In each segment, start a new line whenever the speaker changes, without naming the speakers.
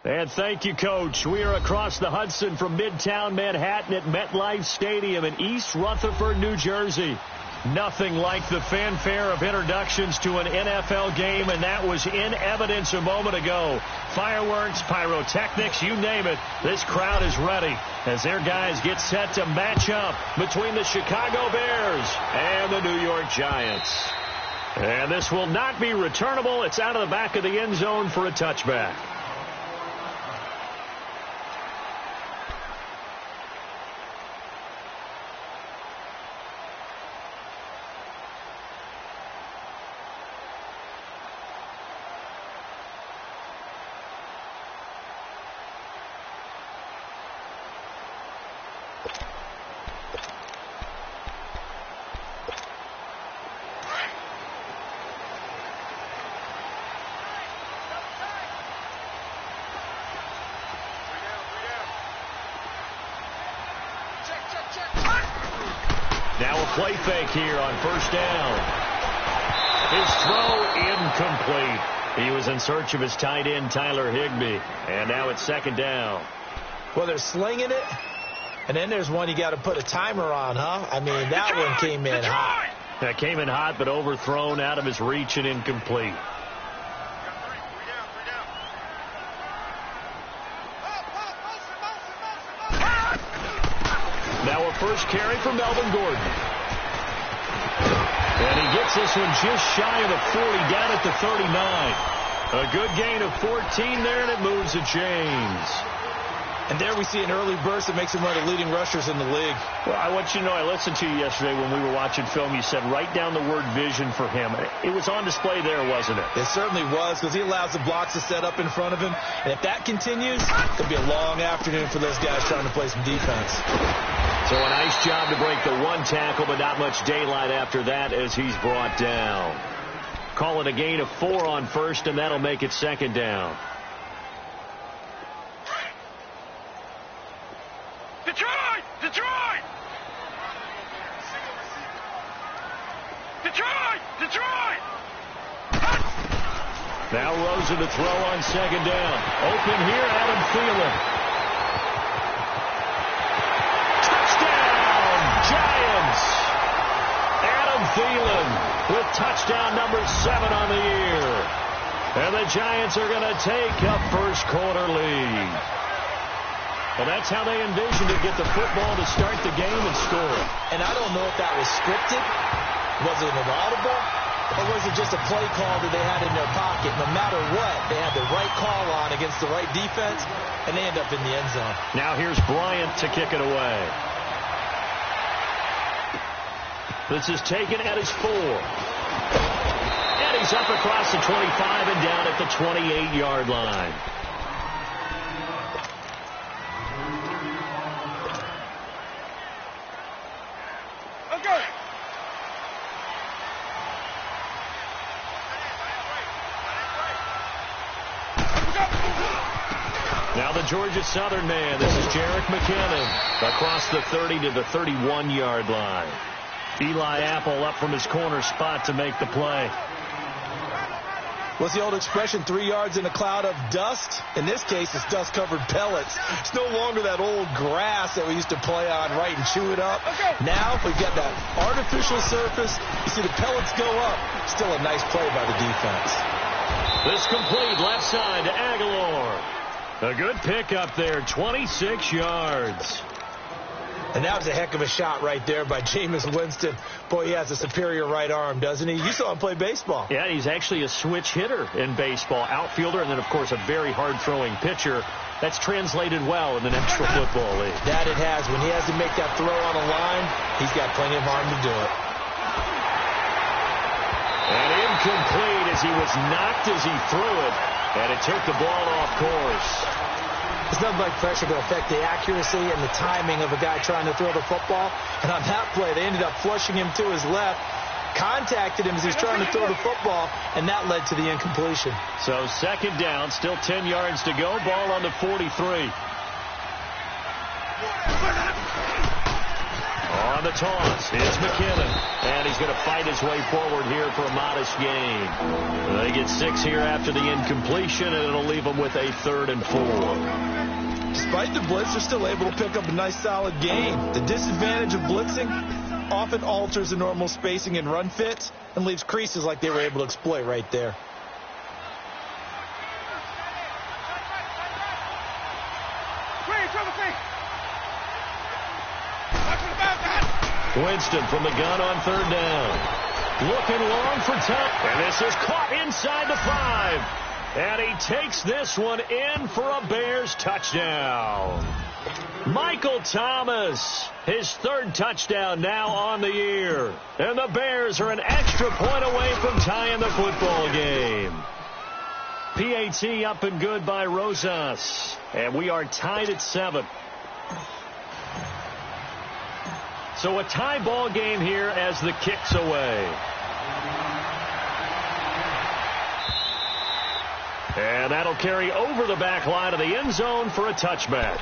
And thank you, Coach. We are across the Hudson from Midtown Manhattan at MetLife Stadium in East Rutherford, New Jersey. Nothing like the fanfare of introductions to an NFL game, and that was in evidence a moment ago. Fireworks, pyrotechnics, you name it. This crowd is ready as their guys get set to match up between the Chicago Bears and the New York Giants. And this will not be returnable. It's out of the back of the end zone for a touchback. Now a play fake here on first down. His throw incomplete. He was in search of his tight end, Tyler Higbee. And now it's second down.
Well, they're slinging it. And then there's one you got to put a timer on, huh? I mean, that one came in hot.
That came in hot, but overthrown, out of his reach and incomplete. Now a first carry for Melvin Gordon. And he gets this one just shy of the 40, down at the 39. A good gain of 14 there, and it moves to James.
And there we see an early burst that makes him one of the leading rushers in the league.
Well, I want you to know, I listened to you yesterday when we were watching film. You said write down the word vision for him. It was on display there, wasn't it?
It certainly was, because he allows the blocks to set up in front of him. And if that continues, it'll be a long afternoon for those guys trying to play some defense.
So a nice job to break the one tackle, but not much daylight after that as he's brought down. Call it a gain of 4 on first, and that'll make it second down.
Detroit! Detroit! Detroit! Detroit!
Now Rosen to throw on second down. Open here, Adam Thielen. Touchdown, Giants! Adam Thielen with touchdown number 7 on the year. And the Giants are going to take a first quarter lead. Well, that's how they envisioned to get the football to start the game and score.
And I don't know if that was scripted. Was it an audible? Or was it just a play call that they had in their pocket? No matter what, they had the right call on against the right defense, and they end up in the end zone.
Now here's Bryant to kick it away. This is taken at his 4. And he's up across the 25 and down at the 28-yard line. Now the Georgia Southern man. This is Jerick McKinnon across the 30 to the 31-yard line. Eli Apple up from his corner spot to make the play.
What's the old expression, 3 yards in a cloud of dust? In this case, it's dust-covered pellets. It's no longer that old grass that we used to play on, right, and chew it up. Now we've got that artificial surface. You see the pellets go up. Still a nice play by the defense.
This complete left side to Aguilar. A good pickup there, 26 yards.
And that was a heck of a shot right there by Jameis Winston. Boy, he has a superior right arm, doesn't he? You saw him play baseball.
Yeah, he's actually a switch hitter in baseball. Outfielder, and then, of course, a very hard-throwing pitcher. That's translated well in the National Football League.
That it has. When he has to make that throw on a line, he's got plenty of arm to do it.
And incomplete as he was knocked as he threw it. And it took the ball off course.
There's nothing like pressure to affect the accuracy and the timing of a guy trying to throw the football. And on that play, they ended up flushing him to his left, contacted him as he's trying to throw the football, and that led to the incompletion.
So second down, still 10 yards to go. Ball on the 43. On On the toss, it's McKinnon. And he's going to fight his way forward here for a modest gain. They get 6 here after the incompletion, and it'll leave them with a 3rd and 4.
Despite the blitz, they're still able to pick up a nice solid gain. The disadvantage of blitzing often alters the normal spacing and run fits and leaves creases like they were able to exploit right there.
Winston from the gun on 3rd down. Looking long for time. And this is caught inside the 5. And he takes this one in for a Bears touchdown. Michael Thomas, his 3rd touchdown now on the year. And the Bears are an extra point away from tying the football game. PAT up and good by Rosas. And we are tied at 7. So a tie ball game here as the kick's away. And that'll carry over the back line of the end zone for a touchback.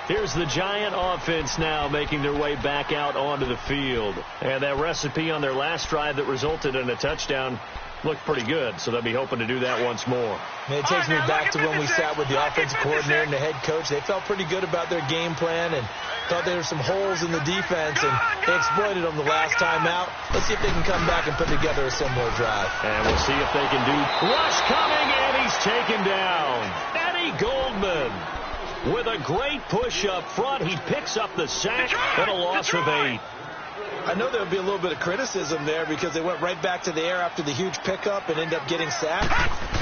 Here's the Giant offense now making their way back out onto the field. And that recipe on their last drive that resulted in a touchdown looked pretty good, so they'll be hoping to do that once more.
It takes me back to when we sat with the offensive coordinator and the head coach. They felt pretty good about their game plan and thought there were some holes in the defense, and they exploited them the last time out. Let's see if they can come back and put together a similar drive.
And we'll see if they can do. Rush coming, and he's taken down. Eddie Goldman with a great push up front. He picks up the sack and a loss of 8.
I know there would be a little bit of criticism there because they went right back to the air after the huge pickup and end up getting sacked.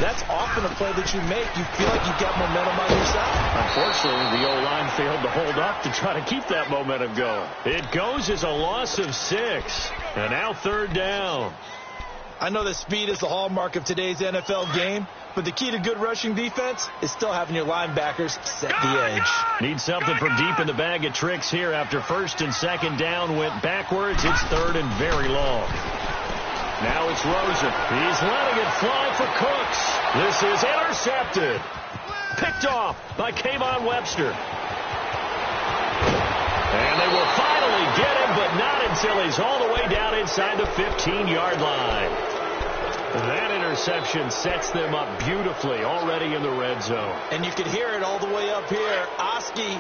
That's often a play that you make. You feel like you've got momentum on your side.
Unfortunately, the O-line failed to hold up to try to keep that momentum going. It goes as a loss of 6. And now 3rd down.
I know that speed is the hallmark of today's NFL game, but the key to good rushing defense is still having your linebackers set the edge.
Need something from deep in the bag of tricks here after 1st and 2nd down went backwards. It's 3rd and very long. Now it's Rosen. He's letting it fly for Cooks. This is intercepted. Picked off by Kayvon Webster. And they will finally get him, but not until he's all the way down inside the 15-yard line. That interception sets them up beautifully already in the red zone.
And you can hear it all the way up here. Oski,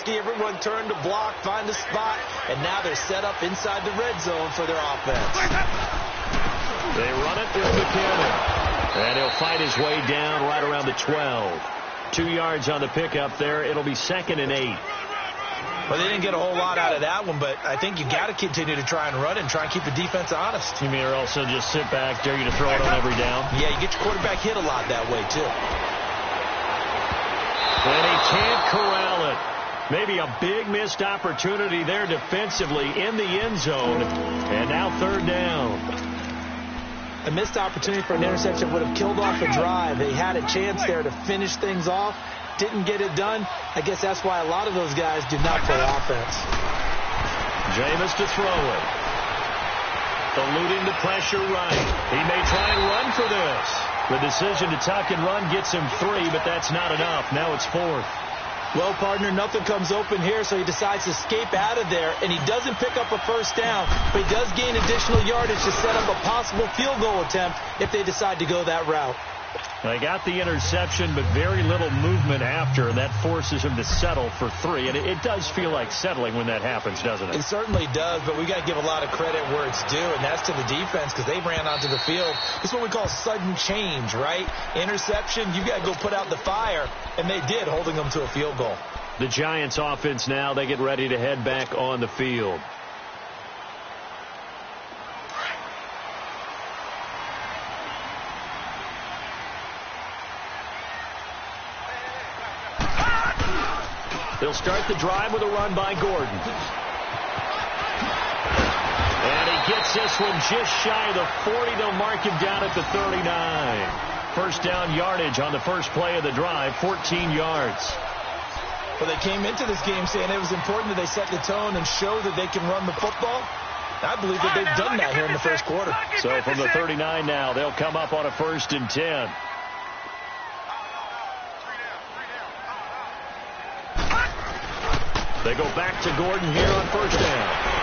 everyone turned to block, find a spot, and now they're set up inside the red zone for their offense.
They run it with McKinnon. And he'll fight his way down right around the 12. 2 yards on the pickup there. It'll be 2nd and 8.
Well, they didn't get a whole lot out of that one, but I think you got to continue to try and run and try and keep the defense honest.
You mean or also just sit back, dare you to throw it on every down?
Yeah, you get your quarterback hit a lot that way, too.
And he can't corral it. Maybe a big missed opportunity there defensively in the end zone. And now 3rd down.
A missed opportunity for an interception would have killed off a drive. They had a chance there to finish things off. Didn't get it done. I guess that's why a lot of those guys do not play offense.
Jameis to throw it. Eluding the pressure right. He may try and run for this. The decision to tuck and run gets him 3, but that's not enough. Now it's 4th.
Well, partner, nothing comes open here, so he decides to escape out of there, and he doesn't pick up a 1st down, but he does gain additional yardage to set up a possible field goal attempt if they decide to go that route.
They got the interception, but very little movement after, and that forces him to settle for 3. And it does feel like settling when that happens, doesn't it?
It certainly does, but we got to give a lot of credit where it's due, and that's to the defense because they ran onto the field. It's what we call sudden change, right? Interception, you got to go put out the fire, and they did, holding them to a field goal.
The Giants offense now, they get ready to head back on the field. They'll start the drive with a run by Gordon. And he gets this one just shy of the 40. They'll mark him down at the 39. 1st down yardage on the first play of the drive, 14 yards.
Well, they came into this game saying it was important that they set the tone and show that they can run the football. I believe that they've done that here in the first quarter.
So from the 39 now, they'll come up on a 1st and 10. They go back to Gordon here on 1st down.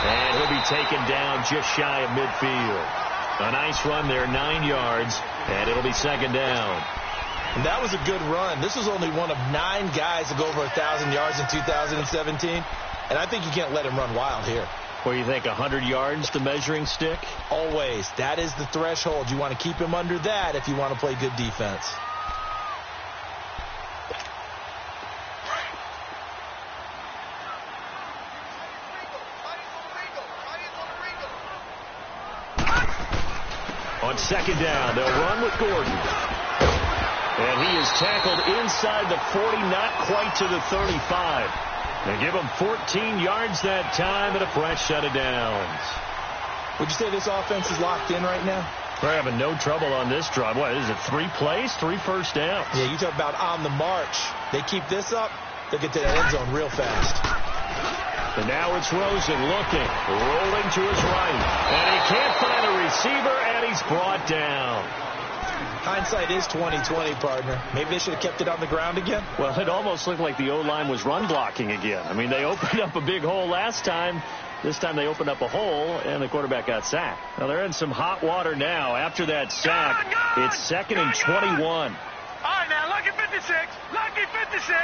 And he'll be taken down just shy of midfield. A nice run there, 9 yards, and it'll be second down.
And that was a good run. This was only one of 9 guys to go over 1,000 yards in 2017. And I think you can't let him run wild here.
What do you think, 100 yards, the measuring stick?
Always. That is the threshold. You want to keep him under that if you want to play good defense.
On second down, they'll run with Gordon. And he is tackled inside the 40, not quite to the 35. They give him 14 yards that time and a fresh set of downs.
Would you say this offense is locked in right now?
They're having no trouble on this drive. What is it, 3 plays, 3 first downs?
Yeah, you talk about on the march. They keep this up, they'll get to that end zone real fast.
And now it's Rosen looking, rolling to his right. And he can't find a receiver, and he's brought down.
Hindsight is 20/20, partner. Maybe they should have kept it on the ground again.
Well, it almost looked like the O-line was run blocking again. I mean, they opened up a big hole last time. This time they opened up a hole, and the quarterback got sacked. Now, they're in some hot water now. After that sack, it's second and 21.
All right, now, lucky 56. Lucky 56.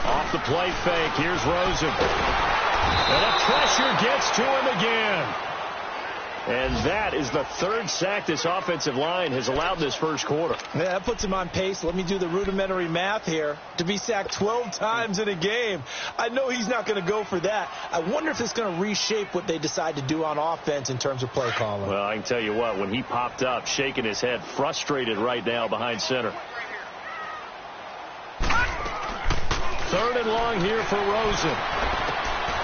Off the play fake. Here's Rosen. And the pressure gets to him again. And that is the 3rd sack this offensive line has allowed this first quarter.
Yeah, that puts him on pace. Let me do the rudimentary math here. To be sacked 12 times in a game. I know he's not going to go for that. I wonder if it's going to reshape what they decide to do on offense in terms of play calling.
Well, I can tell you what, when he popped up, shaking his head, frustrated right now behind center. 3rd and long here for Rosen.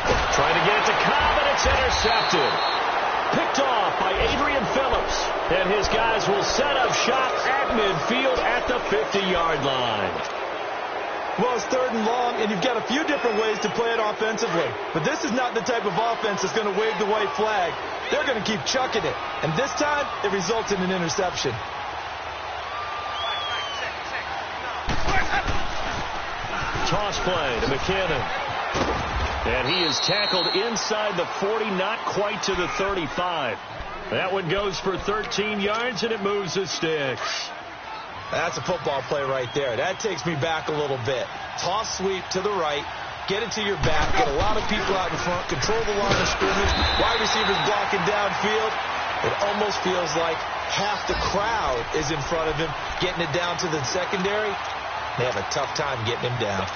Trying to get it to Cobb, and it's intercepted. Picked off by Adrian Phillips. And his guys will set up shop at midfield at the 50-yard line.
Well, it's 3rd and long, and you've got a few different ways to play it offensively. But this is not the type of offense that's going to wave the white flag. They're going to keep chucking it. And this time, it results in an interception.
Toss play to McKinnon. And he is tackled inside the 40, not quite to the 35. That one goes for 13 yards, and it moves the sticks.
That's a football play right there. That takes me back a little bit. Toss sweep to the right. Get it to your back. Get a lot of people out in front. Control the line of scrimmage. Wide receivers blocking downfield. It almost feels like half the crowd is in front of him. Getting it down to the secondary. They have a tough time getting him down.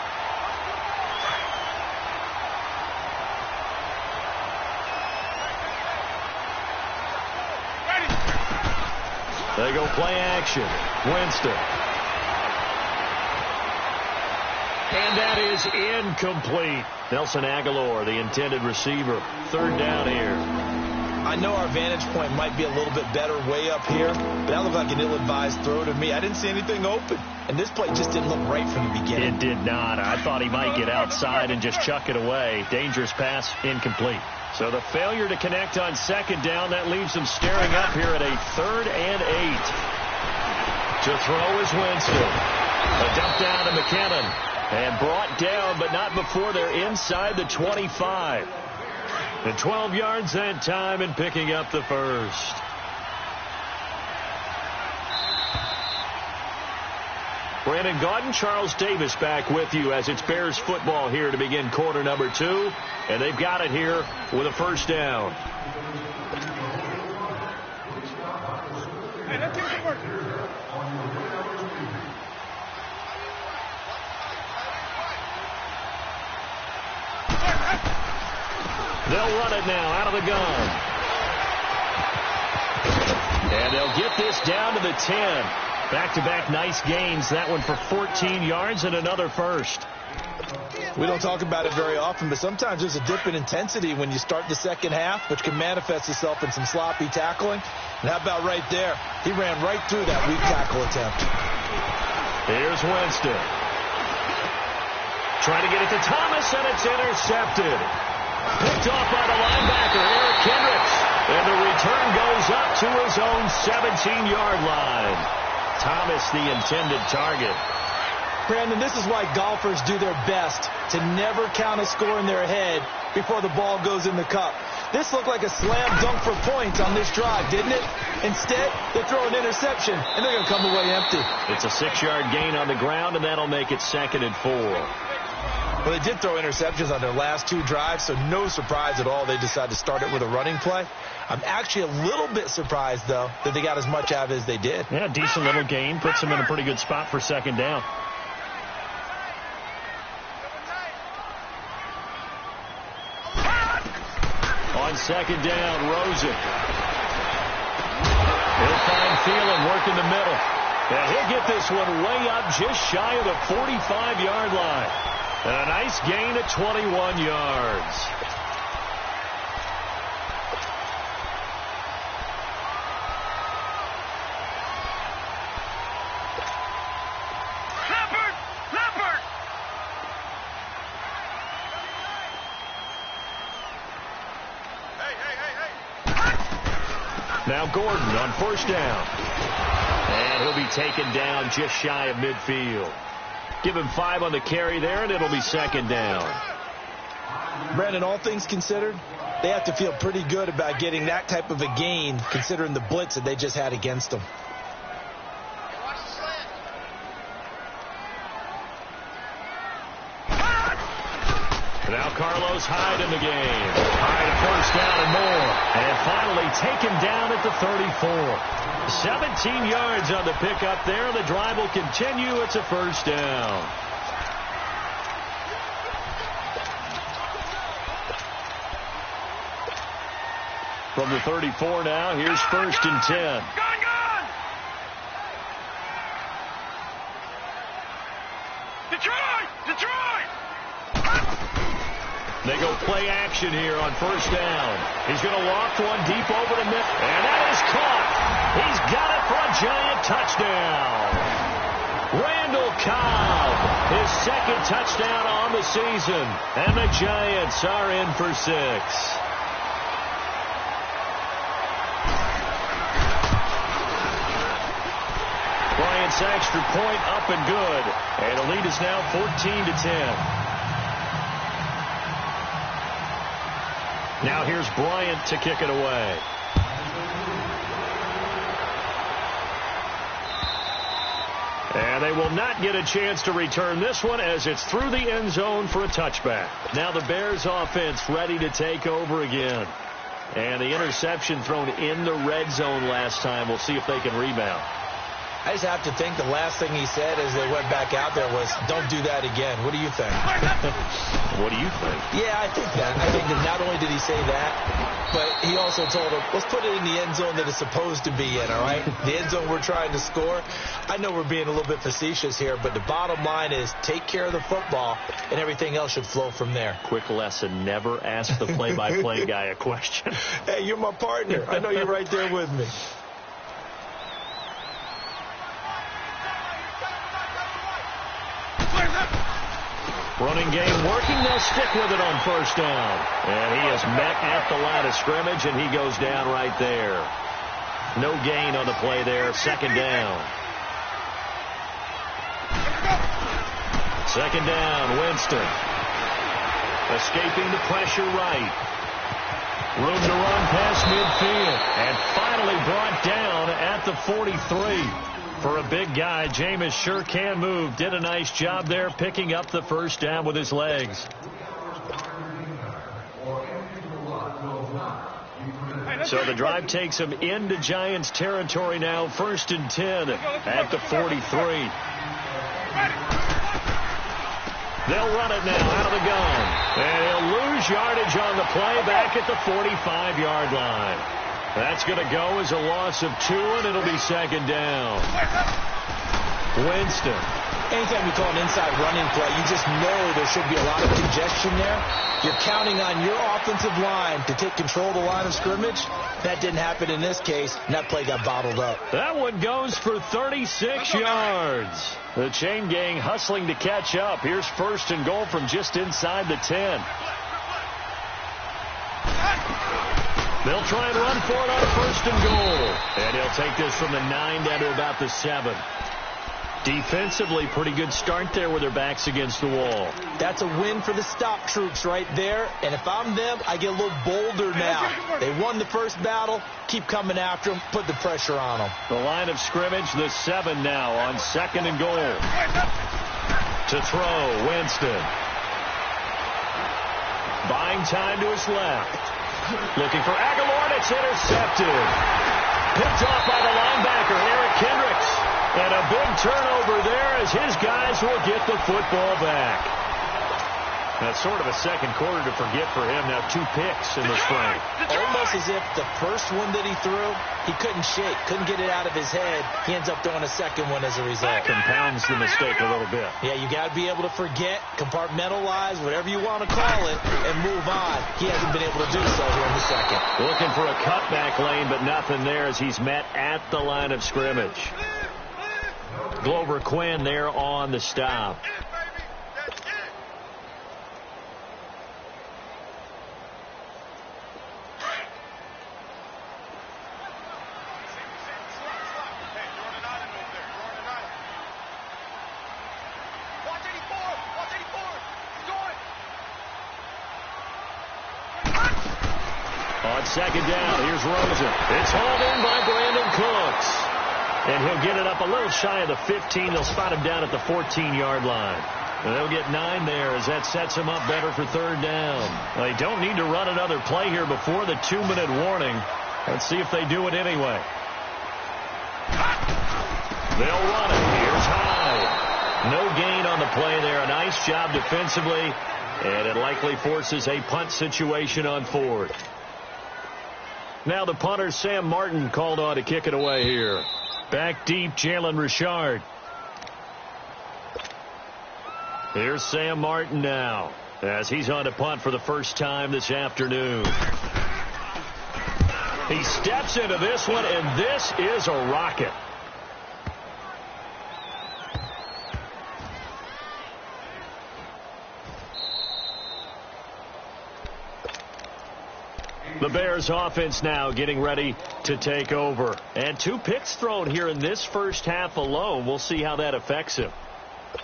They go play action. Winston. And that is incomplete. Nelson Aguilar, the intended receiver. 3rd down here.
I know our vantage point might be a little bit better way up here, but that looked like an ill-advised throw to me. I didn't see anything open, and this play just didn't look right from the beginning.
It did not. I thought he might get outside and just chuck it away. Dangerous pass, incomplete. So the failure to connect on 2nd down, that leaves them staring up here at a 3rd and 8. To throw is Winston. A dump down to McKinnon. And brought down, but not before they're inside the 25. And 12 yards that time and picking up the first. Brandon Gaudin, Charles Davis back with you as it's Bears football here to begin quarter number 2. And they've got it here with a first down.
Hey, that thing's working.
They'll run it now out of the gun. And they'll get this down to the 10. Back-to-back nice gains. That one for 14 yards and another first.
We don't talk about it very often, but sometimes there's a dip in intensity when you start the second half, which can manifest itself in some sloppy tackling. And how about right there? He ran right through that weak tackle attempt.
Here's Winston. Trying to get it to Thomas, and it's intercepted. Picked off by the linebacker, Eric Kendricks. And the return goes up to his own 17-yard line. Thomas, the intended target.
Brandon, this is why golfers do their best to never count a score in their head before the ball goes in the cup. This looked like a slam dunk for points on this drive, didn't it? Instead, they throw an interception, and they're going to come away empty.
It's a 6-yard gain on the ground, and that'll make it 2nd and 4.
Well, they did throw interceptions on their last 2 drives, so no surprise at all they decided to start it with a running play. I'm actually a little bit surprised, though, that they got as much out of it as they did.
Yeah, decent little gain. Puts them in a pretty good spot for 2nd down. On 2nd down, Rosen. He'll find Thielen working the middle. And he'll get this one way up just shy of the 45-yard line. And a nice gain of 21 yards. Now Gordon on 1st down. And he'll be taken down just shy of midfield. Give him 5 on the carry there, and it'll be 2nd down.
Brandon, all things considered, they have to feel pretty good about getting that type of a gain, considering the blitz that they just had against them.
Now Carlos Hyde in the game. Hyde 1st down and more. And finally taken down at the 34. 17 yards on the pickup there. The drive will continue. It's a 1st down. From the 34 now, here's 1st and 10. They go play action here on 1st down. He's going to loft one deep over the middle. And that is caught. He's got it for a giant touchdown. Randall Cobb, his 2nd touchdown on the season. And the Giants are in for 6. Bryant's extra point up and good. And the lead is now 14-10. Now here's Bryant to kick it away. And they will not get a chance to return this one as it's through the end zone for a touchback. Now the Bears offense ready to take over again. And the interception thrown in the red zone last time. We'll see if they can rebound.
I just have to think the last thing he said as they went back out there was, don't do that again. What do you think?
What do you think?
Yeah, I think that. I think that not only did he say that, but he also told him, let's put it in the end zone that it's supposed to be in, all right? The end zone we're trying to score. I know we're being a little bit facetious here, but the bottom line is take care of the football, and everything else should flow from there.
Quick lesson, never ask the play-by-play guy a question.
Hey, you're my partner. I know you're right there with me.
Running game working. They'll stick with it on 1st down. And he is met at the line of scrimmage, and he goes down right there. No gain on the play there. 2nd down. 2nd down, Winston. Escaping the pressure right. Room to run past midfield. And finally brought down at the 43. For a big guy, Jameis sure can move. Did a nice job there picking up the 1st down with his legs. So the drive takes him into Giants territory now. 1st and 10 at the 43. They'll run it now out of the gun. And he'll lose yardage on the play back at the 45-yard line. That's going to go as a loss of 2, and it'll be 2nd down. Winston.
Anytime you call an inside running play, you just know there should be a lot of congestion there. You're counting on your offensive line to take control of the line of scrimmage. That didn't happen in this case, and that play got bottled up.
That one goes for 36 yards. The chain gang hustling to catch up. Here's 1st and goal from just inside the 10. They'll try and run for it on 1st and goal. And he'll take this from the 9 down to about the 7. Defensively, pretty good start there with their backs against the wall.
That's a win for the stop troops right there. And if I'm them, I get a little bolder now. They won the first battle. Keep coming after them. Put the pressure on them.
The line of scrimmage, the 7 now on 2nd and goal. To throw, Winston. Buying time to his left. Looking for Aguilar, and it's intercepted. Picked off by the linebacker, Eric Kendricks. And a big turnover there as his guys will get the football back. That's sort of a second quarter to forget for him. Now 2 picks in the spring.
Almost as if the first one that he threw, he couldn't shake, couldn't get it out of his head. He ends up throwing a second one as a result.
Compounds the mistake a little bit.
Yeah, you got to be able to forget, compartmentalize, whatever you want to call it, and move on. He hasn't been able to do so here in the second.
Looking for a cutback lane, but nothing there as he's met at the line of scrimmage. Glover Quinn there on the stop. On 2nd down, here's Rosen. It's hauled in by Brandon Cooks. And he'll get it up a little shy of the 15. They'll spot him down at the 14-yard line. And they'll get 9 there as that sets him up better for 3rd down. They don't need to run another play here before the 2-minute warning. Let's see if they do it anyway. They'll run it. Here's Hyde. No gain on the play there. A nice job defensively. And it likely forces a punt situation on 4th. Now the punter, Sam Martin, called on to kick it away here. Back deep, Jalen Richard. Here's Sam Martin now as he's on to punt for the first time this afternoon. He steps into this one, and this is a rocket. The Bears offense now getting ready to take over. And 2 picks thrown here in this first half alone. We'll see how that affects him.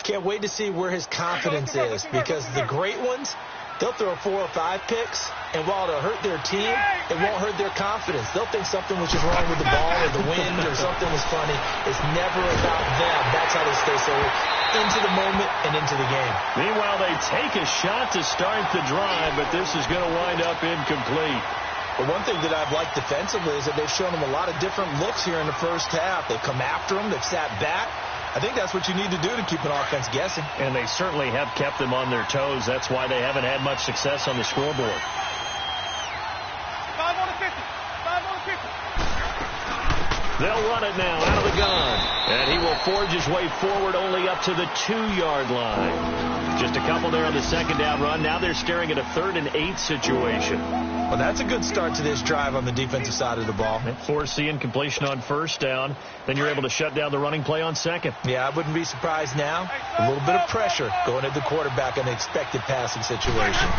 Can't wait to see where his confidence is, because the great ones, they'll throw 4 or 5 picks, and while it'll hurt their team, it won't hurt their confidence. They'll think something was just wrong with the ball or the wind or something was funny. It's never about them. That's how they stay so into the moment and into the game.
Meanwhile, they take a shot to start the drive, but this is going to wind up incomplete.
But one thing that I've liked defensively is that they've shown them a lot of different looks here in the first half. They've come after them. They've sat back. I think that's what you need to do to keep an offense guessing.
And they certainly have kept them on their toes. That's why they haven't had much success on the scoreboard.
5 on the 50. 5 on the 50.
They'll run it now out of the gun. And he will forge his way forward only up to the 2-yard line. Just a couple there on the 2nd down run. Now they're staring at a 3rd and 8 situation.
Well, that's a good start to this drive on the defensive side of the ball.
Force the incompletion on 1st down. Then you're able to shut down the running play on 2nd.
Yeah, I wouldn't be surprised now. A little bit of pressure going at the quarterback in the expected passing situation.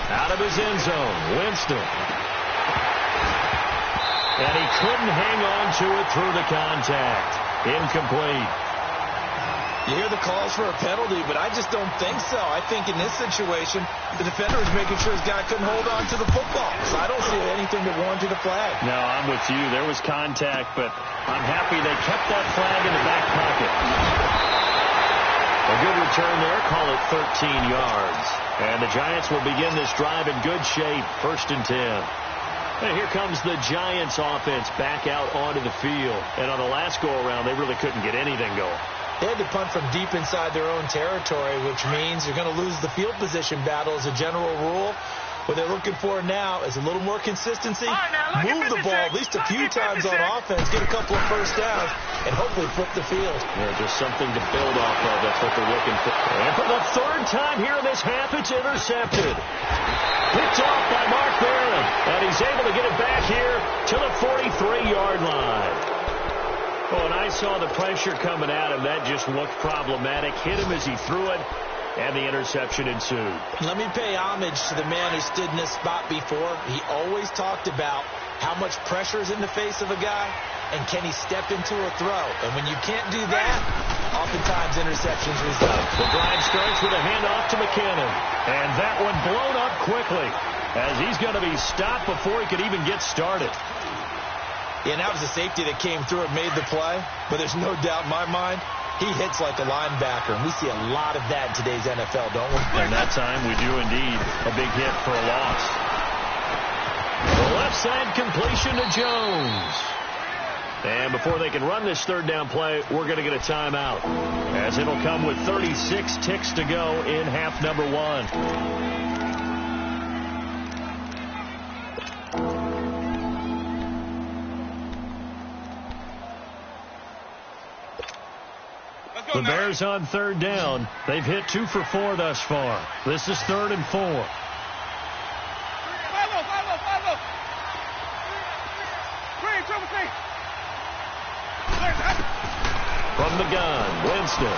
Out of his end zone, Winston. And he couldn't hang on to it through the contact. Incomplete.
You hear the calls for a penalty, but I just don't think so. I think in this situation, the defender is making sure his guy couldn't hold on to the football. So I don't see anything that warranted a flag.
No, I'm with you. There was contact, but I'm happy they kept that flag in the back pocket. A good return there. Call it 13 yards. And the Giants will begin this drive in good shape. 1st and 10. And here comes the Giants offense back out onto the field. And on the last go-around, they really couldn't get anything going.
They had to punt from deep inside their own territory, which means you're going to lose the field position battle as a general rule. What they're looking for now is a little more consistency, move the ball at least a few times on offense, get a couple of first downs, and hopefully flip the field.
Yeah, just something to build off of. That's what they're looking for. And for the 3rd time here in this half, it's intercepted. Picked off by Mark Barron, and he's able to get it back here to the 43-yard line. Oh, and I saw the pressure coming at him. That just looked problematic. Hit him as he threw it, and the interception ensued.
Let me pay homage to the man who stood in this spot before. He always talked about how much pressure is in the face of a guy. and can he step into a throw? And when you can't do that, oftentimes interceptions result.
The drive starts with a handoff to McKinnon. And that one blown up quickly as he's going to be stopped before he could even get started.
Yeah, and that was a safety that came through and made the play. But there's no doubt in my mind, he hits like a linebacker. And we see a lot of that in today's NFL, don't we?
And that time we do indeed. A big hit for a loss. The left side completion to Jones. And before they can run this third down play, we're going to get a timeout, as it'll come with 36 ticks to go in half number 1. The Bears on third down. They've hit 2 for 4 thus far. This is 3rd and 4. From the gun, Winston.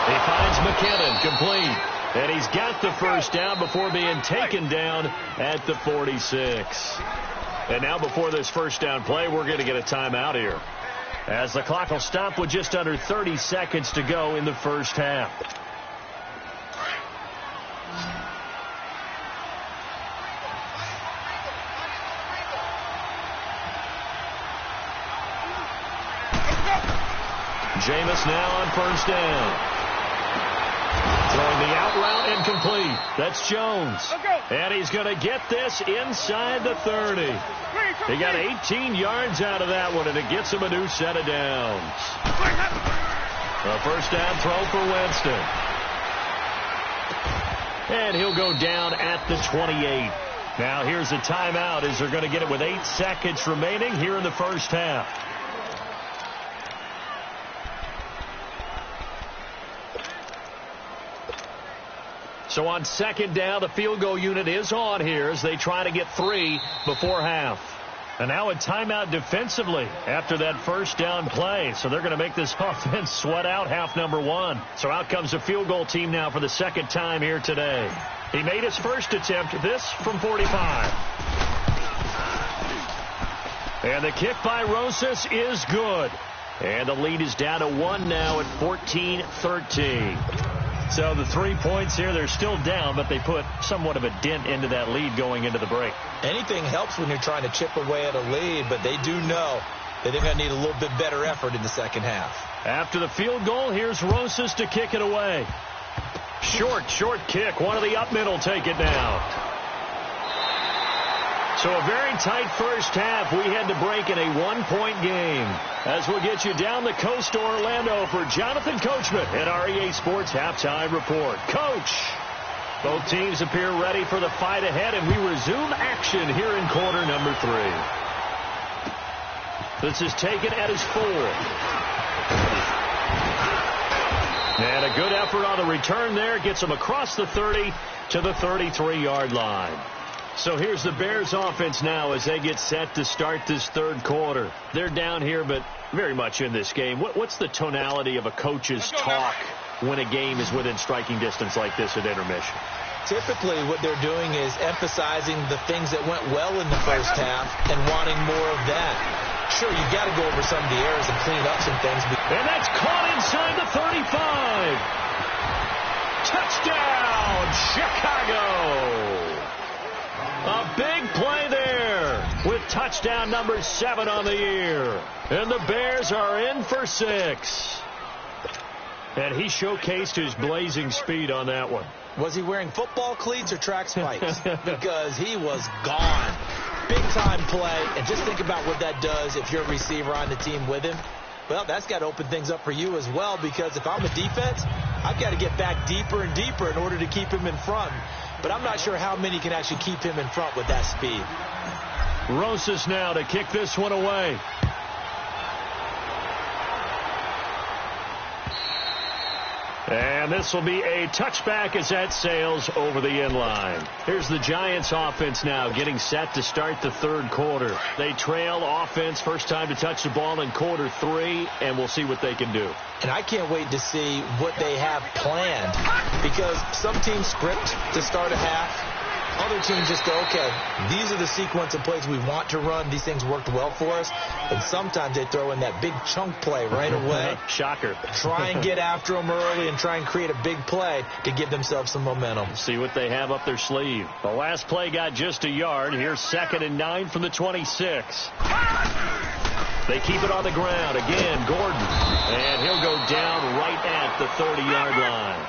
He finds McKinnon, complete. And he's got the first down before being taken down at the 46. And now before this first down play, we're going to get a timeout here, as the clock will stop with just under 30 seconds to go in the first half. Jameis now on first down. Throwing the out route incomplete. That's Jones. And he's going to get this inside the 30. He got 18 yards out of that one, and it gets him a new set of downs. A first down throw for Winston. And he'll go down at the 28. Now here's a timeout, as they're going to get it with 8 seconds remaining here in the first half. So on second down, the field goal unit is on here as they try to get 3 before half. And now a timeout defensively after that first down play. So they're going to make this offense sweat out half number 1. So out comes the field goal team now for the second time here today. He made his first attempt, this from 45. And the kick by Rosas is good. And the lead is down to 1 now at 14-13. So the 3 points here, they're still down, but they put somewhat of a dent into that lead going into the break.
Anything helps when you're trying to chip away at a lead, but they do know that they're going to need a little bit better effort in the second half.
After the field goal, here's Rosas to kick it away. Short kick. One of the up middle take it now. So a very tight first half. We had to break in a 1-point game. As we'll get you down the coast to Orlando for Jonathan Coachman at our EA Sports Halftime Report. Coach, both teams appear ready for the fight ahead, and we resume action here in quarter number 3. This is taken at his 4. And a good effort on the return there. Gets him across the 30 to the 33-yard line. So here's the Bears offense now as they get set to start this third quarter. They're down here, but very much in this game. What's the tonality of a coach's talk when a game is within striking distance like this at intermission?
Typically what they're doing is emphasizing the things that went well in the first half and wanting more of that. Sure, you got to go over some of the errors and clean up some things.
And that's caught inside the 35. Touchdown, Chicago. A big play there with touchdown number 7 on the year. And the Bears are in for 6. And he showcased his blazing speed on that one.
Was he wearing football cleats or track spikes? Because he was gone. Big-time play. And just think about what that does if you're a receiver on the team with him. Well, that's got to open things up for you as well, because if I'm a defense, I've got to get back deeper and deeper in order to keep him in front. But I'm not sure how many can actually keep him in front with that speed.
Rosas now to kick this one away. And this will be a touchback as that sails over the end line. Here's the Giants offense now getting set to start the third quarter. They trail offense, first time to touch the ball in quarter 3, and we'll see what they can do.
And I can't wait to see what they have planned, because some teams script to start a half. Other teams just go, okay, these are the sequence of plays we want to run. These things worked well for us. And sometimes they throw in that big chunk play right away.
Shocker.
Try and get after them early and try and create a big play to give themselves some momentum.
See what they have up their sleeve. The last play got just a yard. Here's 2nd and 9 from the 26. They keep it on the ground. Again, Gordon. And he'll go down right at the 30-yard line.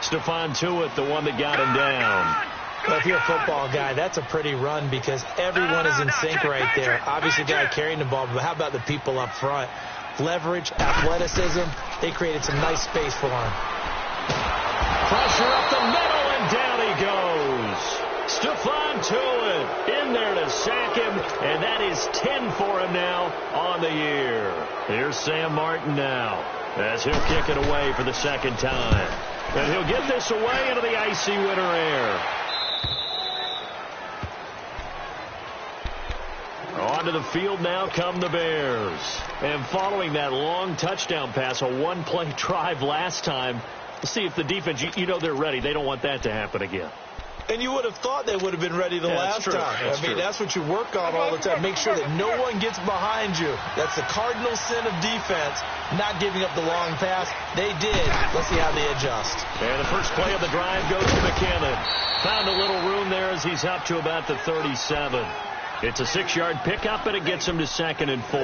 Stephon Tuitt, the one that got him down.
Well, if you're a football guy, that's a pretty run because everyone is in sync right there. Obviously, the guy carrying the ball, but how about the people up front? Leverage, athleticism, they created some nice space for him.
Pressure up the middle, and down he goes. Stephon Tuitt in there to sack him, and that is 10 for him now on the year. Here's Sam Martin now as he'll kick it away for the 2nd time. And he'll get this away into the icy winter air. Onto the field now come the Bears. And following that long touchdown pass, a one-play drive last time, we'll see if the defense, you know they're ready. They don't want that to happen again.
And you would have thought they would have been ready the last time. That's what you work on all the time. Make sure that no one gets behind you. That's the cardinal sin of defense, not giving up the long pass. They did. Let's see how they adjust.
And the first play of the drive goes to McKinnon. Found a little room there as he's up to about the 37. It's a 6-yard pickup, and it gets him to 2nd and 4.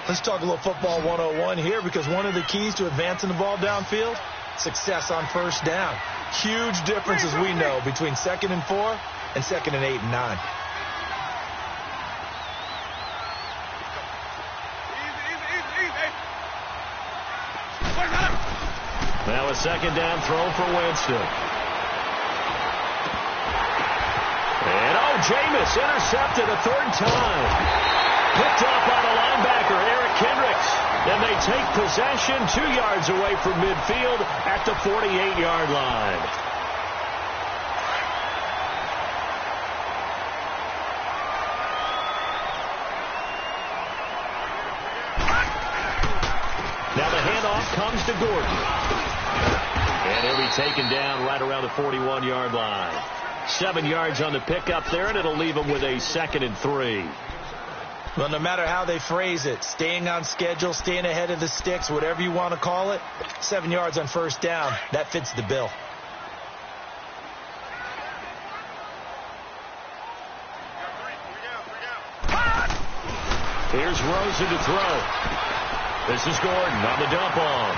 Let's talk a little football 101 here because one of the keys to advancing the ball downfield, success on first down. Huge difference, as we know, between 2nd and 4 and 2nd and 8 and 9.
Now a 2nd down throw for Winston. And Jameis intercepted a 3rd time. Picked off by the linebacker, Eric Kendricks. And they take possession 2 yards away from midfield at the 48-yard line. Now the handoff comes to Gordon. And he'll be taken down right around the 41-yard line. 7 yards on the pickup there, and it'll leave him with a 2nd and 3.
Well, no matter how they phrase it, staying on schedule, staying ahead of the sticks, whatever you want to call it, 7 yards on first down, that fits the bill.
Here's Rosen to throw. This is Gordon on the dump off.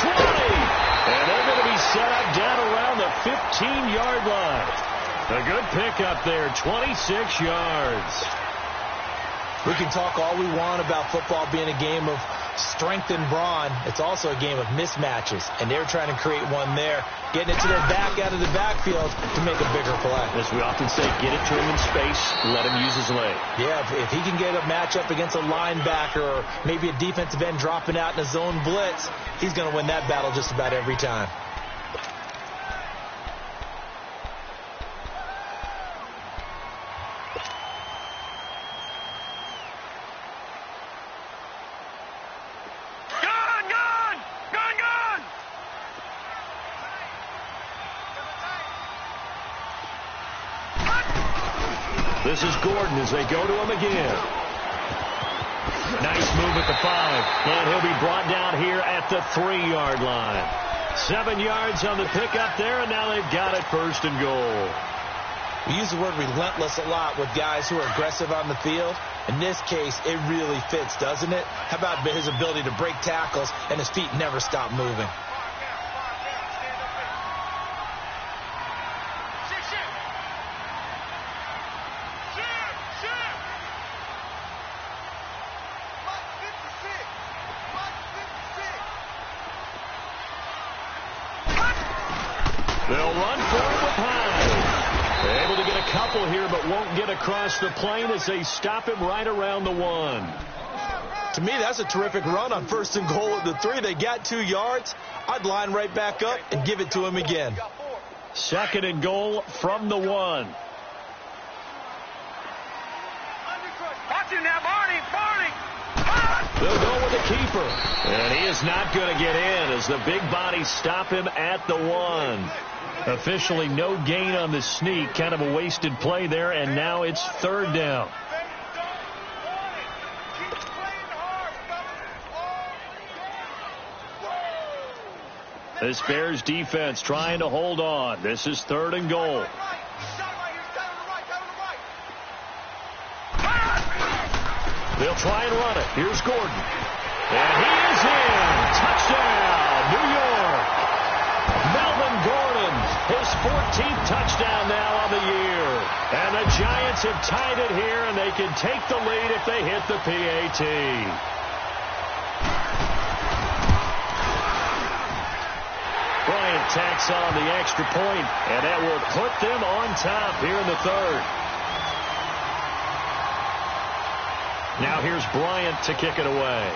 20! And they're going to be set up down around the 15-yard line. A good pickup there, 26 yards.
We can talk all we want about football being a game of strength and brawn. It's also a game of mismatches, and they're trying to create one there, getting it to their back out of the backfield to make a bigger play.
As we often say, get it to him in space, let him use his leg.
Yeah, if he can get a matchup against a linebacker or maybe a defensive end dropping out in a zone blitz, he's going to win that battle just about every time.
This is Gordon as they go to him again. Nice move at the 5. And he'll be brought down here at the 3-yard line. 7 yards on the pickup there, and now they've got it 1st and goal.
We use the word relentless a lot with guys who are aggressive on the field. In this case, it really fits, doesn't it? How about his ability to break tackles and his feet never stop moving?
They'll run forward with Hyde. Able to get a couple here, but won't get across the plane as they stop him right around the 1.
To me, that's a terrific run on 1st and goal at the 3. They got 2 yards. I'd line right back up and give it to him again.
2nd and goal from the 1.
Watch him now, Barney!
They'll go with the keeper. And he is not going to get in as the big bodies stop him at the 1. Officially no gain on the sneak. Kind of a wasted play there, and now it's 3rd down. This Bears defense trying to hold on. This is 3rd and goal. They'll try and run it. Here's Gordon. And he is in. Touchdown, New York. Melvin Gordon, his 14th touchdown now on the year. And the Giants have tied it here, and they can take the lead if they hit the PAT. Bryant tacks on the extra point, and that will put them on top here in the 3rd. Now here's Bryant to kick it away.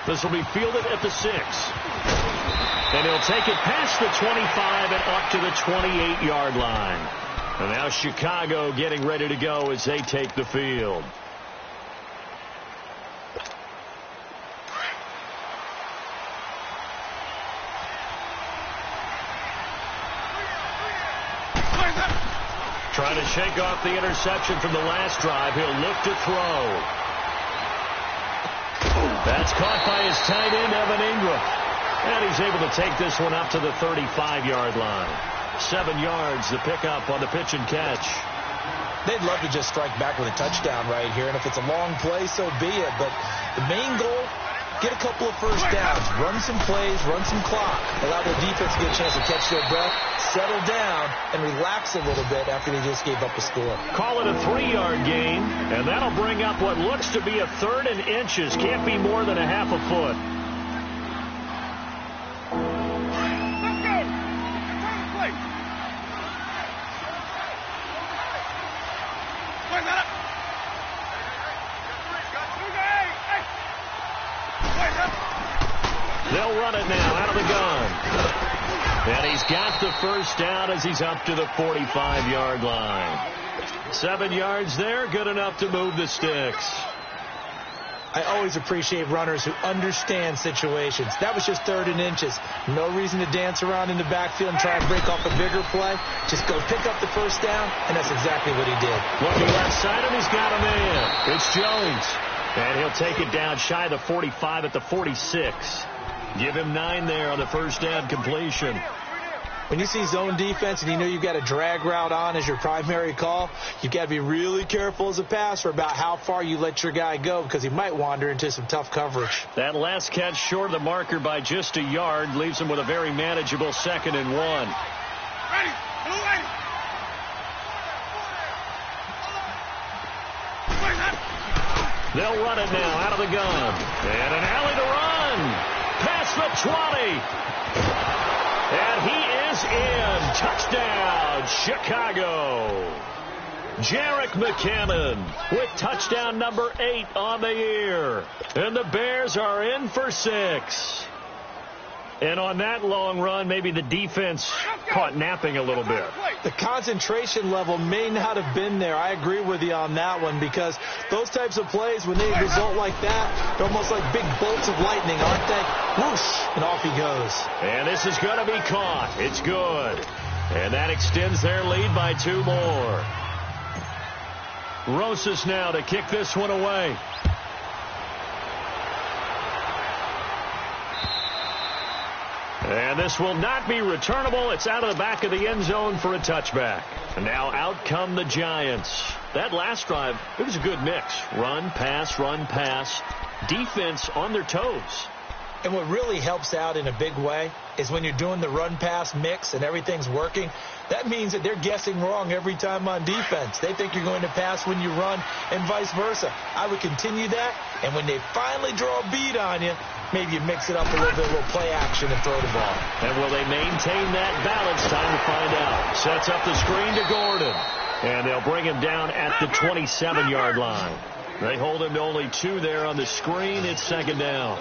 This will be fielded at the 6. And he'll take it past the 25 and up to the 28-yard line. And now Chicago getting ready to go as they take the field. Trying to shake off the interception from the last drive. He'll look to throw. That's caught by his tight end, Evan Ingram. And he's able to take this one up to the 35-yard line. 7 yards, the pickup on the pitch and catch.
They'd love to just strike back with a touchdown right here. And if it's a long play, so be it. But the main goal, get a couple of first downs. Run some plays, run some clock. Allow their defense to get a chance to catch their breath, settle down, and relax a little bit after they just gave up a score.
Call it a 3-yard gain, and that'll bring up what looks to be a 3rd and inches. Can't be more than a half a foot. They'll run it now out of the gun. And he's got the first down as he's up to the 45-yard line. 7 yards there, good enough to move the sticks.
I always appreciate runners who understand situations. That was just 3rd and inches. No reason to dance around in the backfield and try and break off a bigger play. Just go pick up the first down, and that's exactly what he did.
Looking left side, and he's got him in. It's Jones. And he'll take it down shy of the 45 at the 46. Give him 9 there on the first down completion.
When you see zone defense and you know you've got a drag route on as your primary call, you've got to be really careful as a passer about how far you let your guy go because he might wander into some tough coverage.
That last catch short of the marker by just a yard leaves him with a very manageable 2nd and 1.
Ready.
They'll run it now out of the gun. And an alley to run. Past the 20. And he is in. Touchdown, Chicago. Jerick McKinnon with touchdown number 8 on the year. And the Bears are in for 6. And on that long run, maybe the defense caught napping a little bit.
The concentration level may not have been there. I agree with you on that one because those types of plays, when they result like that, they're almost like big bolts of lightning, aren't they? Whoosh, and off he goes.
And this is going to be caught. It's good. And that extends their lead by 2 more. Rosas now to kick this one away. And this will not be returnable. It's out of the back of the end zone for a touchback. And now out come the Giants. That last drive, it was a good mix. Run, pass. Defense on their toes.
And what really helps out in a big way is when you're doing the run-pass mix and everything's working, that means that they're guessing wrong every time on defense. They think you're going to pass when you run and vice versa. I would continue that, and when they finally draw a beat on you, maybe you mix it up a little bit, a little play action and throw the ball.
And will they maintain that balance? Time to find out. Sets up the screen to Gordon. And they'll bring him down at the 27-yard line. They hold him to only 2 there on the screen. It's 2nd down.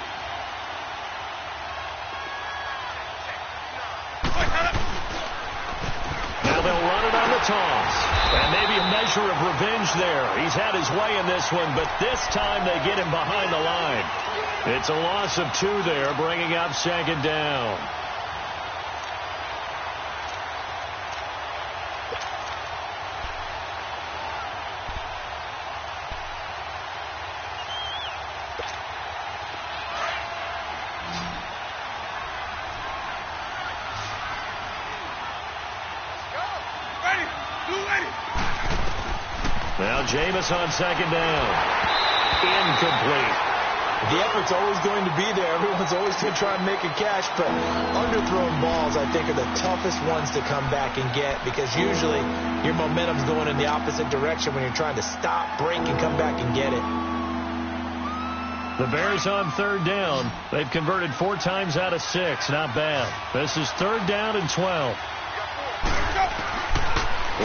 toss. And maybe a measure of revenge there. He's had his way in this one, but this time they get him behind the line. It's a loss of 2 there, bringing up second down. Now Jameis on second down. Incomplete.
The effort's always going to be there. Everyone's always going to try and make a catch, but underthrown balls, I think, are the toughest ones to come back and get because usually your momentum's going in the opposite direction when you're trying to stop, break, and come back and get it.
The Bears on third down. They've converted 4 times out of 6. Not bad. This is third down and 12.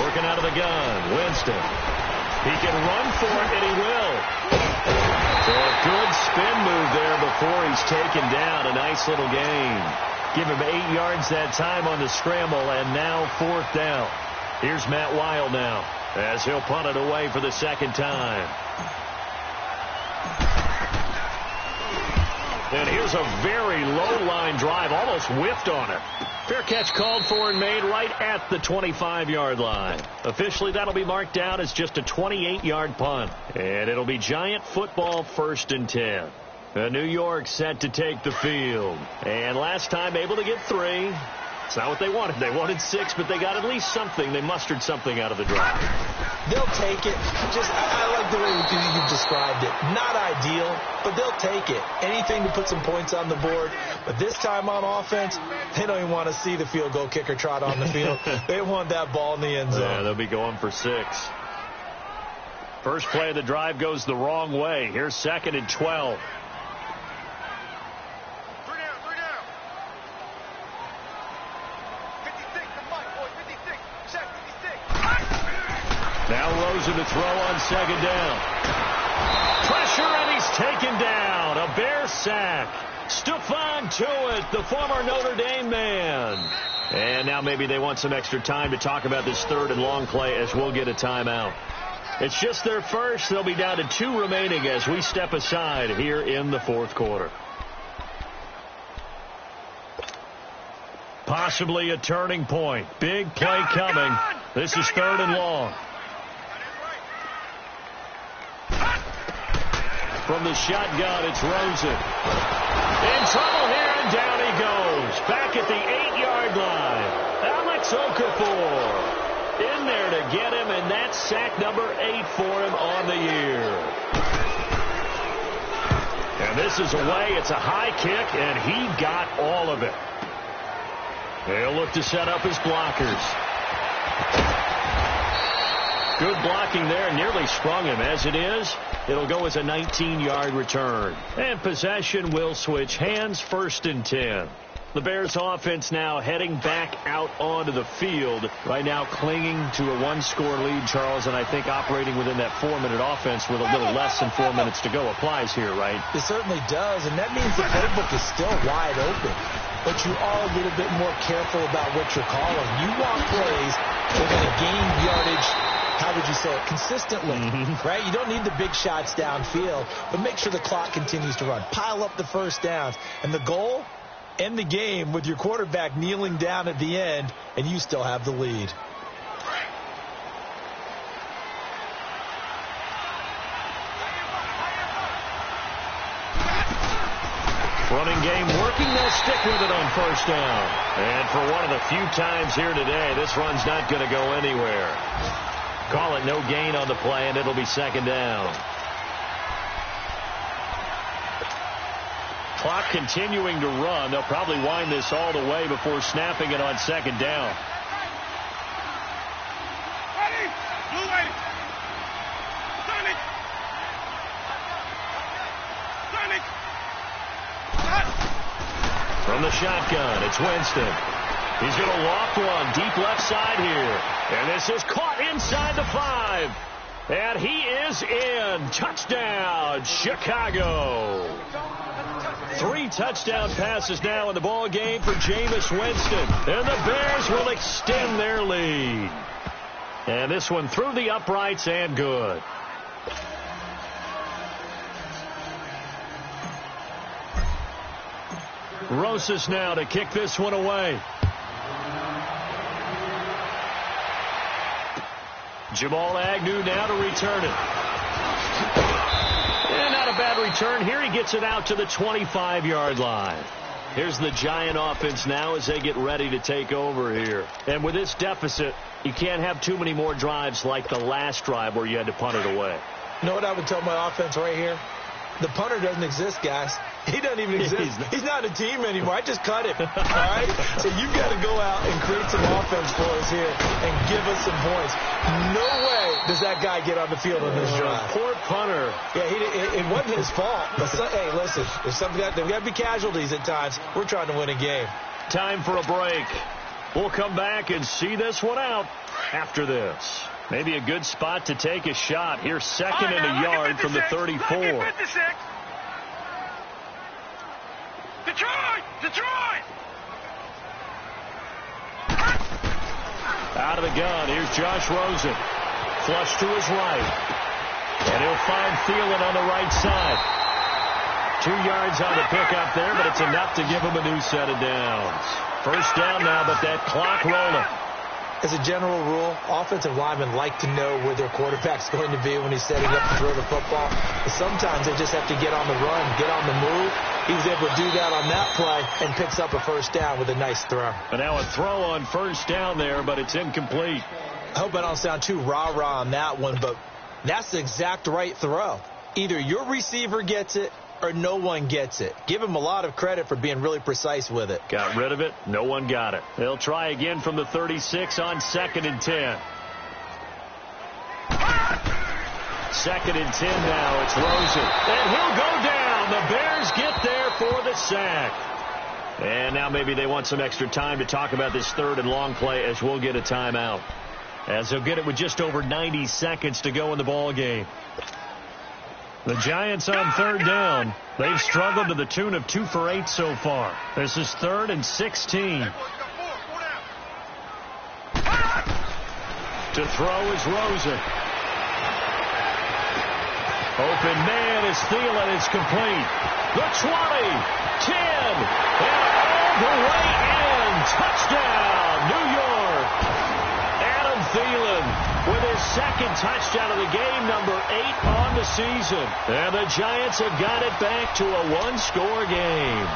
Working out of the gun. Winston. He can run for it, and he will. So a good spin move there before he's taken down. A nice little gain. Give him 8 yards that time on the scramble, and now 4th down. Here's Matt Weil now as he'll punt it away for the second time. And here's a very low-line drive, almost whiffed on it. Fair catch called for and made right at the 25-yard line. Officially, that'll be marked down as just a 28-yard punt. And it'll be Giant football 1st and 10. New York set to take the field. And last time able to get 3. It's not what they wanted. They wanted 6, but they got at least something. They mustered something out of the drive.
They'll take it. I like the way you've described it. Not ideal, but they'll take it. Anything to put some points on the board. But this time on offense, they don't even want to see the field goal kicker trot on the field. They want that ball in the end zone.
Yeah, they'll be going for 6. First play of the drive goes the wrong way. Here's 2nd and 12. Now Rosen to throw on second down. Pressure, and he's taken down. A Bear sack. Stephon Tuitt, the former Notre Dame man. And now maybe they want some extra time to talk about this 3rd and long play as we'll get a timeout. It's just their first. They'll be down to 2 remaining as we step aside here in the 4th quarter. Possibly a turning point. Big play coming. This is 3rd and long. From the shotgun, it's Rosen. In trouble here, and down he goes. Back at the 8-yard line. Alex Okafor in there to get him, and that's sack number 8 for him on the year. And this is away. It's a high kick, and he got all of it. They'll look to set up his blockers. Good blocking there, nearly sprung him. As it is, it'll go as a 19-yard return. And possession will switch hands, 1st and 10. The Bears offense now heading back out onto the field. Right now clinging to a 1-score lead, Charles, and I think operating within that 4-minute offense with a little less than 4 minutes to go applies here, right?
It certainly does, and that means the playbook is still wide open. But you are a little bit more careful about what you're calling. You want plays that are going to gain yardage, how would you say it, consistently, right? You don't need the big shots downfield, but make sure the clock continues to run. Pile up the first downs. And the goal, end the game with your quarterback kneeling down at the end, and you still have the lead.
Running game working. They'll stick with it on 1st down. And for one of the few times here today, this run's not going to go anywhere. Call it no gain on the play, and it'll be 2nd down. Clock continuing to run. They'll probably wind this all the way before snapping it on 2nd down.
Ready? Blue ready. Sonic. Sonic.
From the shotgun, it's Winston. He's going to loft one deep left side here. And this is caught inside the 5. And he is in. Touchdown, Chicago. 3 touchdown passes now in the ball game for Jameis Winston. And the Bears will extend their lead. And this one through the uprights and good. Rosas now to kick this one away. Jamal Agnew now to return it. And not a bad return here. He gets it out to the 25-yard line. Here's the Giant offense now as they get ready to take over here. And with this deficit, you can't have too many more drives like the last drive where you had to punt it away.
You know what I would tell my offense right here? The punter doesn't exist, guys. He doesn't even exist. He's not a team anymore. I just cut him. All right? So you've got to go out and create some offense for us here and give us some points. No way does that guy get on the field on this drive.
Poor punter.
Yeah, it wasn't his fault. But hey, listen, there's got to be casualties at times. We're trying to win a game.
Time for a break. We'll come back and see this one out after this. Maybe a good spot to take a shot. Here's second and a yard from the 34.
Detroit!
Out of the gun, here's Josh Rosen. Flush to his right. And he'll find Thielen on the right side. 2 yards on the pickup there, but it's enough to give him a new set of downs. First down now, but that clock rolling.
As a general rule, offensive linemen like to know where their quarterback's going to be when he's setting up to throw the football. But sometimes they just have to get on the run, get on the move. He was able to do that on that play and picks up a first down with a nice throw.
But now a throw on first down there, but it's incomplete.
I hope I don't sound too rah-rah on that one, but that's the exact right throw. Either your receiver gets it or no one gets it. Give him a lot of credit for being really precise with it.
Got rid of it. No one got it. They'll try again from the 36 on 2nd and 10. 2nd and 10 now. It's Rosen. And he'll go down. The Bears get there for the sack. And now maybe they want some extra time to talk about this 3rd and long play as we'll get a timeout. As they'll get it with just over 90 seconds to go in the ball game. The Giants on 3rd down. They've struggled to the tune of 2 for 8 so far. This is 3rd and 16. To throw is Rosen. Open man is Thielen. It's complete. The 20, 10, and all the way in. Touchdown, New York. Adam Thielen with his 2nd touchdown of the game, number 8 on the season. And the Giants have got it back to a 1-score game.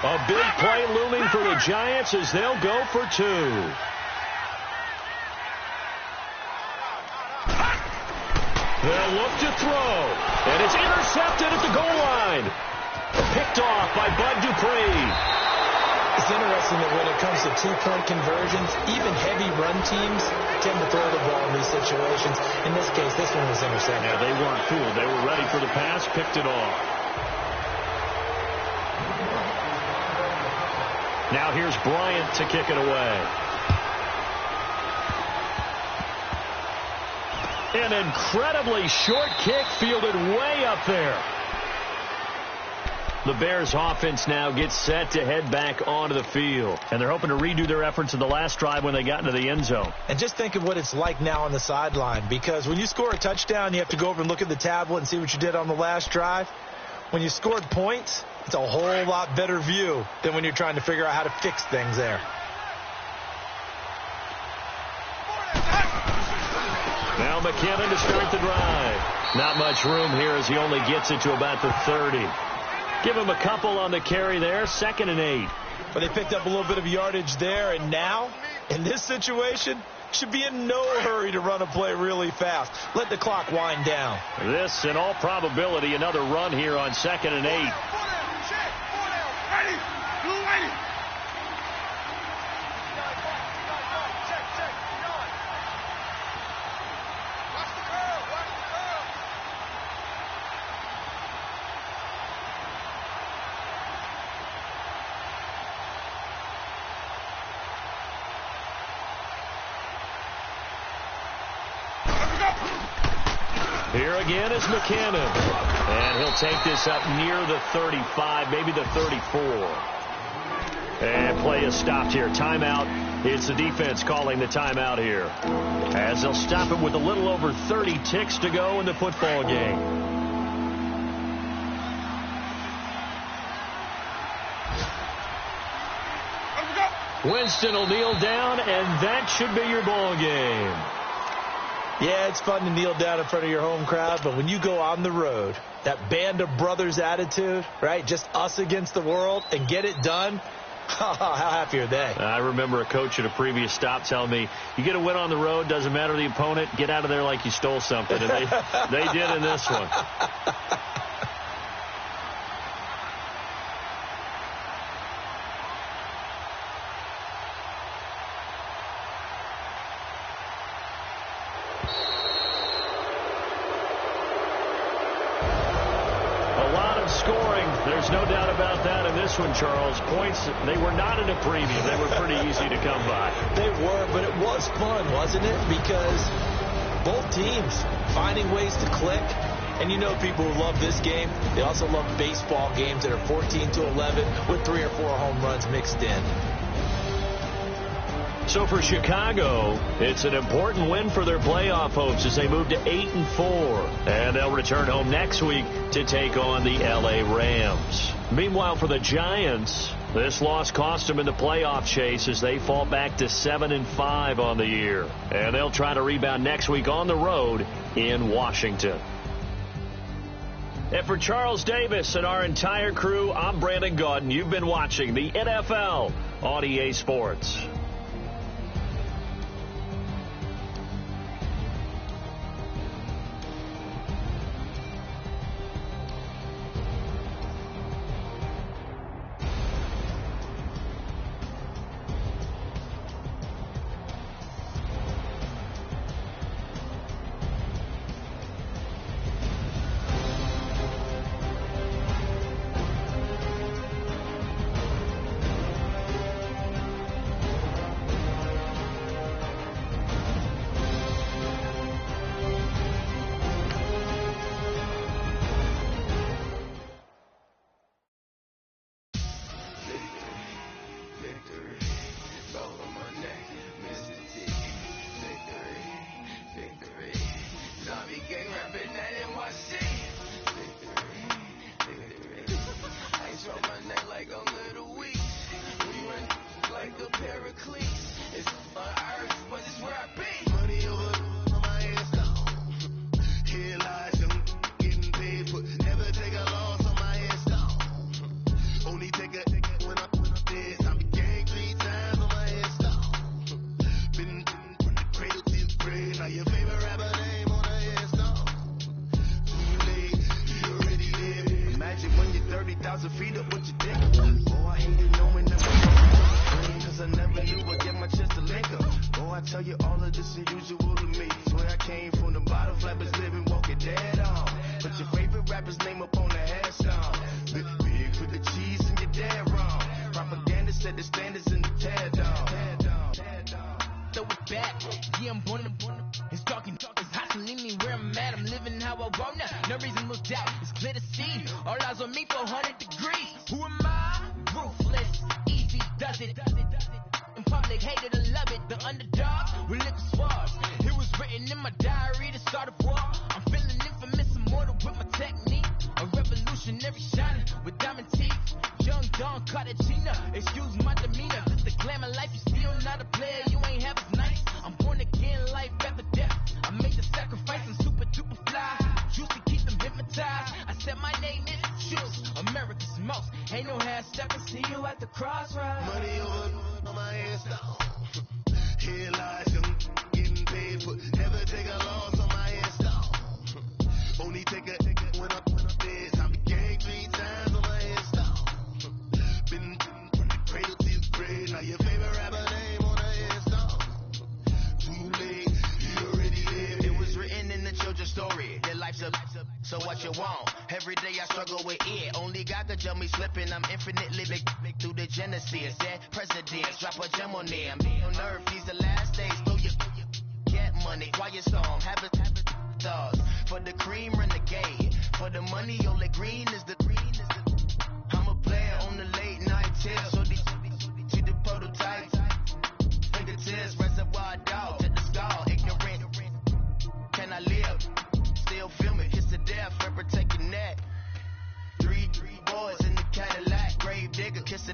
A big play looming for the Giants as they'll go for 2. They'll look to throw. And it's intercepted at the goal line. Picked off by Bud Dupree.
It's interesting that when it comes to 2-point conversions, even heavy run teams tend to throw the ball in these situations. In this case, this one was intercepted.
Yeah, they weren't fooled. They were ready for the pass, picked it off. Now here's Bryant to kick it away. An incredibly short kick fielded way up there. The Bears offense now gets set to head back onto the field. And they're hoping to redo their efforts in the last drive when they got into the end zone.
And just think of what it's like now on the sideline. Because when you score a touchdown, you have to go over and look at the tablet and see what you did on the last drive. When you scored points, it's a whole lot better view than when you're trying to figure out how to fix things there.
Now McKinnon to start the drive. Not much room here as he only gets it to about the 30. Give him a couple on the carry there. 2nd and 8.
But they picked up a little bit of yardage there, and now, in this situation, should be in no hurry to run a play really fast. Let the clock wind down.
This, in all probability, another run here on 2nd and 8. Here again is McKinnon. And he'll take this up near the 35, maybe the 34. And play is stopped here. Timeout. It's the defense calling the timeout here, as they'll stop it with a little over 30 ticks to go in the football game. Winston will kneel down, and that should be your ball game.
Yeah, it's fun to kneel down in front of your home crowd, but when you go on the road, that band of brothers attitude, right, just us against the world, and get it done, how happy are they?
I remember a coach at a previous stop telling me, you get a win on the road, doesn't matter the opponent, get out of there like you stole something. And they did in this one. There's no doubt about that in this one, Charles. Points, they were not in a premium. They were pretty easy to come by.
They were, but it was fun, wasn't it? Because both teams finding ways to click. And you know people who love this game, they also love baseball games that are 14-11 with 3 or 4 home runs mixed in.
So for Chicago, it's an important win for their playoff hopes as they move to 8-4. And they'll return home next week to take on the L.A. Rams. Meanwhile, for the Giants, this loss cost them in the playoff chase as they fall back to 7-5 on the year. And they'll try to rebound next week on the road in Washington. And for Charles Davis and our entire crew, I'm Brandon Gaudin. You've been watching the NFL on EA Sports.
So what you want? Every day I struggle with it. Only God could jump me slipping. I'm infinitely big through the Genesis. Dead presidents, drop a gem on there. Me on earth, these the last days. Throw your get money, quiet storm, have it stars. For the cream, renegade. For the money, only green is the. I'm a player on the late night till. So these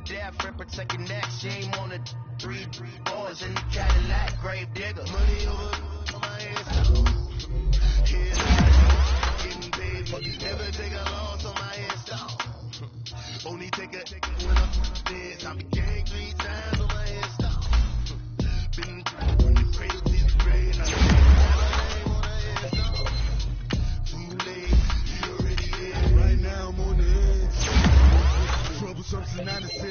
death and protect your neck. Shame on the 3 boys in the Cadillac, grave digger. Money over my head. Getting paid, but never take a loss on my headstone. Only take a when I'm dead. I'm gang 3 times on my headstone. Been from the cradle to the grave. I ain't on a headstone. Too late, you already here. Right now I'm on the edge. Trouble since 96.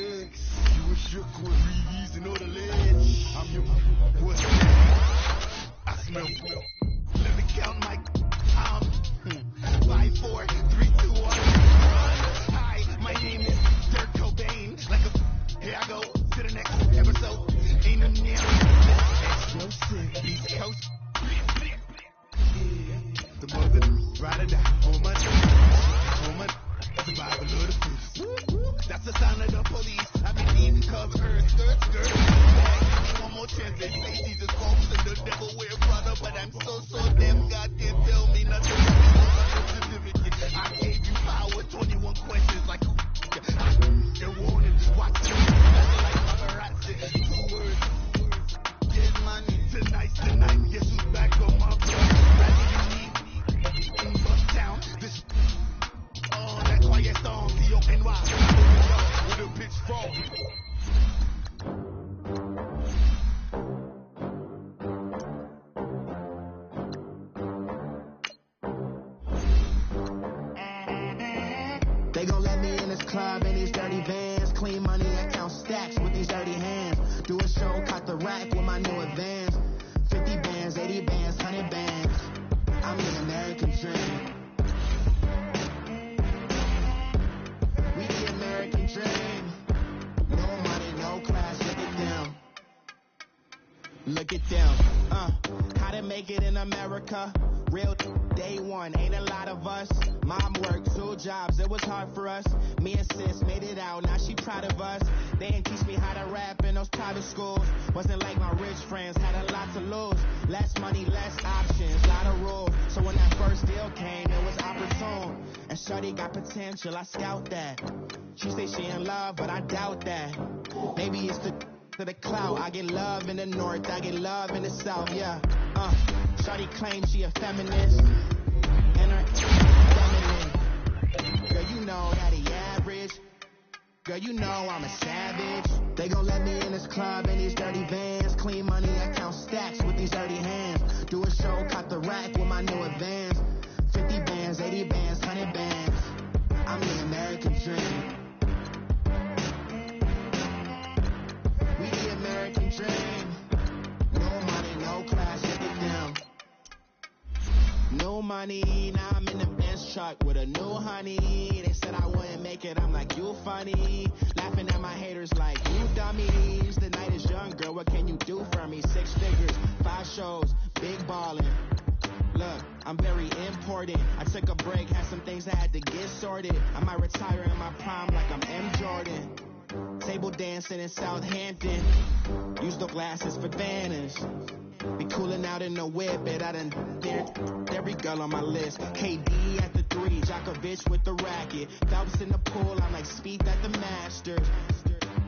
You were shook with Reeves and all the ledge. I'm your what's that? I smell. Let me count my 5, 4, 3, 2, 1. Hi, my name is Dirk Cobain. Like a here I go to the next episode. Ain't no near explosive. East Coast. The mother ride or die. Home my survival of the fittest. That's the sound of the police. I've been eating cover skirt. One more chance. They say Jesus folks and the devil wear Prada, but I'm so damn goddamn tell me nothing. I gave you power, 21 questions like they're warning. Watch me, like paparazzi. 2 words. Get money tonight. Guess who's back on my blood? Rather you need in Bucktown. This that's why it's on C-O-N-Y. With a pitchfork. They gon' let me in this club in these dirty vans. Clean money, I count stacks with these dirty hands. Do a show, cut the rack with my new advance. 50 bands, 80 bands, 100 bands. I'm the American dream. We the American dream. No money, no class, look at them. Look at them. How to make it in America? Real day one, ain't a lot of us. Mom worked 2 jobs, it was hard for us. Me and sis made it out, now she proud of us. They didn't teach me how to rap in those private schools. Wasn't like my rich friends, had a lot to lose. Less money, less options, lot of rules. So when that first deal came, it was opportune. And shorty got potential, I scout that. She say she in love, but I doubt that. Maybe it's to the clout. I get love in the north, I get love in the south, yeah. Shorty claims she a feminist, and her feminine. Girl, you know that he average. Girl, you know I'm a savage. They gon' let me in this club in these dirty vans. Clean money, I count stacks with these dirty hands. Do a show, cut the rack with my new advance. 50 bands, 80 bands, 100 bands. I'm the American dream. We the American dream. No money, no class, look at them. No money, now I'm in the Benz truck with a new honey. They said I wouldn't make it, I'm like, you funny. Laughing at my haters like, you dummies. The night is young, girl, what can you do for me? 6 figures, 5 shows, big ballin'. Look, I'm very important. I took a break, had some things I had to get sorted. I might retire in my prime like I'm M. Jordan. Table dancing in Southampton. Use the glasses for banners. Be coolin' out in the whip, but I done dared every girl on my list. KD at the 3, Djokovic with the racket. Phelps in the pool, I'm like Speed at the Masters.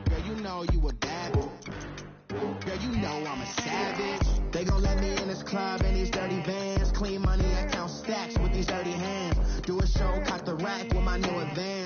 Girl, you know you a bad. Girl, you know I'm a savage. They gon' let me in this club in these dirty vans. Clean money, I count stacks with these dirty hands. Do a show, cut the rack with my new advance.